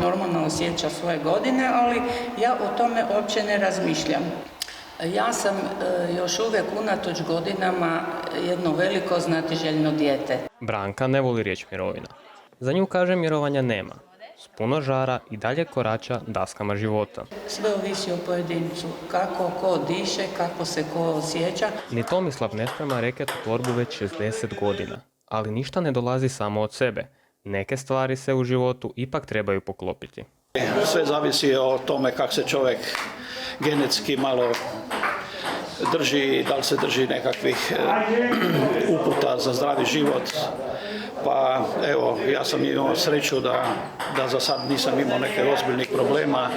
normalno osjeća svoje godine, ali ja o tome uopće ne razmišljam. Ja sam još uvijek unatoč godinama jedno veliko znatiželjno dijete. Branka ne voli riječ mirovina. Za nju kaže mirovanja nema. S puno žara i dalje korača daskama života. Sve ovisi o pojedincu, kako ko diše, kako se ko osjeća. Ni Tomislav ne sprema reket u torbu već 60 godina. Ali ništa ne dolazi samo od sebe. Neke stvari se u životu ipak trebaju poklopiti. Sve zavisi o tome kako se čovjek genetski malo drži, da li se drži nekakvih uputa za zdravi život. Pa evo, ja sam imao sreću da za sad nisam imao neke ozbiljnih problema.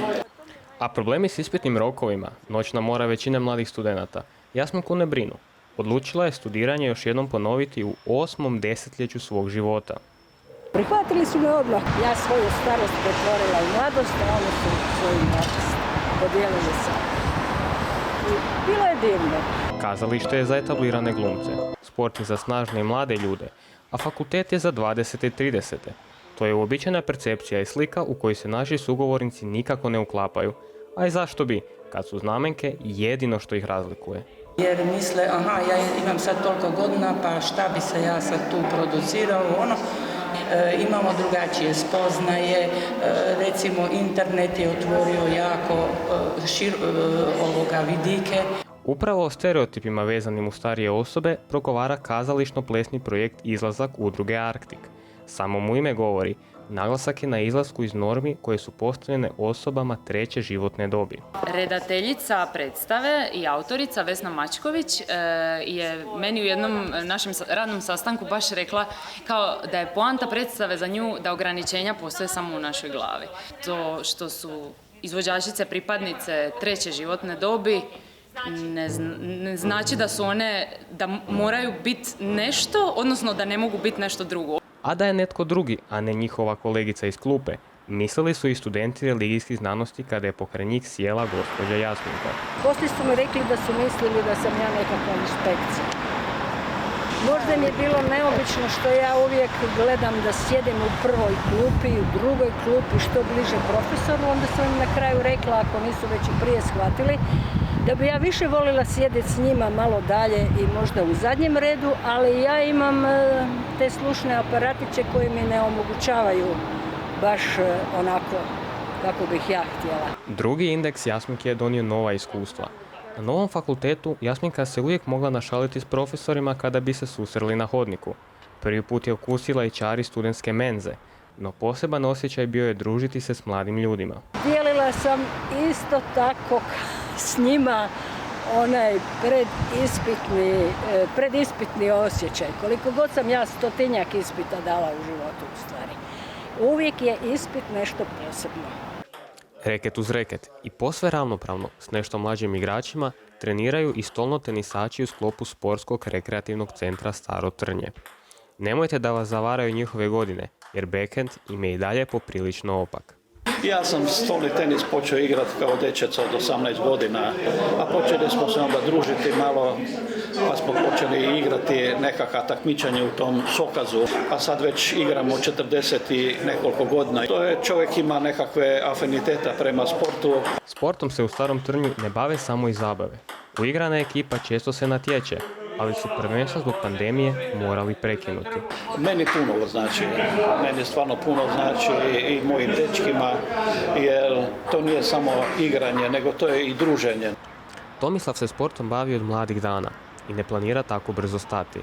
A problemi s ispitnim rokovima, noćna mora većine mladih studenata, Jasminku ne brinu. Odlučila je studiranje još jednom ponoviti u 8. desetljeću svog života. Prihvatili su me odmah. Ja svoju starost pretvorila u mladost, a oni su svoju mladost podijelili se. Bilo je divno. Kazalište je za etablirane glumce, sport je za snažne i mlade ljude, a fakultet je za 20. i 30. To je uobičajena percepcija i slika u kojoj se naši sugovornici nikako ne uklapaju. A i zašto bi, kad su znamenke jedino što ih razlikuje. Jer misle, aha, ja imam sad toliko godina, pa šta bi se ja sad tu producirao, imamo drugačije spoznaje, recimo internet je otvorio jako vidike. Upravo o stereotipima vezanim u starije osobe progovara kazališno-plesni projekt Izlazak udruge Arktik. Samo mu ime govori, naglasak je na izlasku iz normi koje su postavljene osobama treće životne dobi. Redateljica predstave i autorica Vesna Mačković je meni u jednom našem radnom sastanku baš rekla kao da je poanta predstave za nju da ograničenja postoje samo u našoj glavi. To što su izvođačice pripadnice treće životne dobi ne znači da su one, da moraju biti nešto, odnosno da ne mogu biti nešto drugo. A da je netko drugi, a ne njihova kolegica iz klupe, mislili su i studenti religijskih znanosti kada je pokraj njih sjela gospođa Jasminka. Poslije su mi rekli da su mislili da sam ja nekakva inspekcija. Možda mi je bilo neobično što ja uvijek gledam da sjedim u prvoj klupi, u drugoj klupi, što bliže profesoru, onda sam im na kraju rekla, ako nisu već i prije shvatili, da bi ja više volila sjediti s njima malo dalje i možda u zadnjem redu, ali ja imam te slušne aparatiće koji mi ne omogućavaju baš onako kako bih ja htjela. Drugi indeks Jasminke je donio nova iskustva. Na novom fakultetu Jasminka se uvijek mogla našaliti s profesorima kada bi se susreli na hodniku. Prvi put je okusila i čari studentske menze, no poseban osjećaj bio je družiti se s mladim ljudima. Dijelila sam isto tako s njima onaj predispitni osjećaj. Koliko god sam ja 100-tinjak ispita dala u životu u stvari. Uvijek je ispit nešto posebno. Reket uz reket i posve ravnopravno s nešto mlađim igračima treniraju i stolno tenisači u sklopu sportskog rekreativnog centra Staro Trnje. Nemojte da vas zavaraju njihove godine, jer backhand im je i dalje poprilično opak. Ja sam stolni tenis počeo igrati kao dečec od 18 godina, a počeli smo se onda družiti malo, pa smo počeli igrati nekakva takmičenja u tom Sokazu, a sad već igramo 40 i nekoliko godina. To je, čovjek ima nekakve afiniteta prema sportu. Sportom se u Starom Trnju ne bave samo iz zabave. Uigrana ekipa često se natječe, ali su prvenstva zbog pandemije morali prekinuti. Meni puno znači, meni stvarno puno znači i mojim dečkima, jer to nije samo igranje, nego to je i druženje. Tomislav se sportom bavi od mladih dana i ne planira tako brzo stati,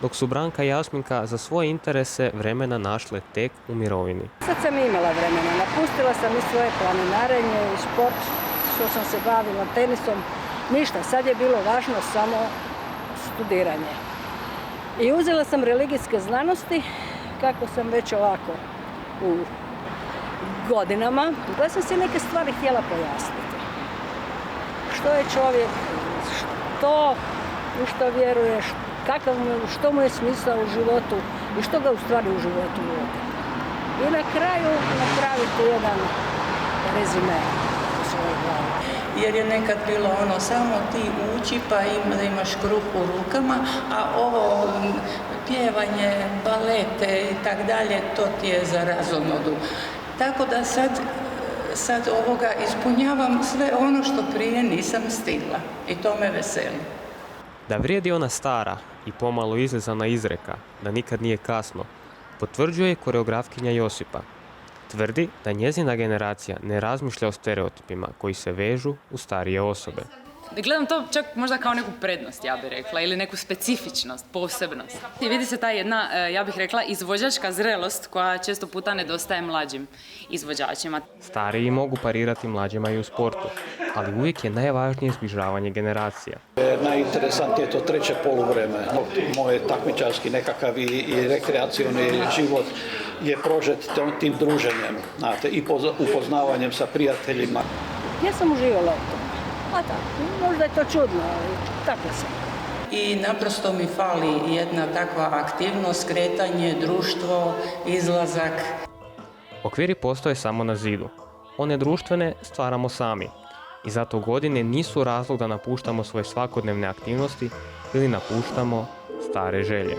dok su Branka i Jasminka za svoje interese vremena našle tek u mirovini. Sad sam imala vremena, napustila sam i svoje planinarenje i sport, što sam se bavila tenisom, ništa, sad je bilo važno samo studiranje. I uzela sam religijske znanosti, kako sam već ovako u godinama. Ja sam se neke stvari htjela pojasniti. Što je čovjek, u što vjeruje, što mu je smisao u životu i što ga u stvari u životu vodi. I na kraju napraviti jedan rezime u svojoj glavi. Jer je nekad bilo samo ti uči pa da imaš kruh u rukama, a ovo pjevanje, balete i tak dalje, to ti je za razonodu. Tako da sad ispunjavam sve ono što prije nisam stigla i to me veseli. Da vrijedi ona stara i pomalo izlizana izreka da nikad nije kasno, potvrđuje koreografkinja Josipa. Tvrdi da njezina generacija ne razmišlja o stereotipima koji se vežu u starije osobe. Gledam to čak možda kao neku prednost, ja bih rekla, ili neku specifičnost, posebnost. I vidi se ta jedna, ja bih rekla, izvođačka zrelost koja često puta nedostaje mlađim izvođačima. Stariji mogu parirati mlađima i u sportu, ali uvijek je najvažnije zbližavanje generacija. Najinteresantnije je to treće poluvreme. Moj takmičarski nekakav i rekreacioni život je prožet tim druženjem, znate, i upoznavanjem sa prijateljima. Ja sam uživala u tome. A tako, možda je to čudno, ali tako sam. I naprosto mi fali jedna takva aktivnost, kretanje, društvo, izlazak. Okviri postoje samo na zidu. One društvene stvaramo sami. I zato godine nisu razlog da napuštamo svoje svakodnevne aktivnosti ili napuštamo stare želje.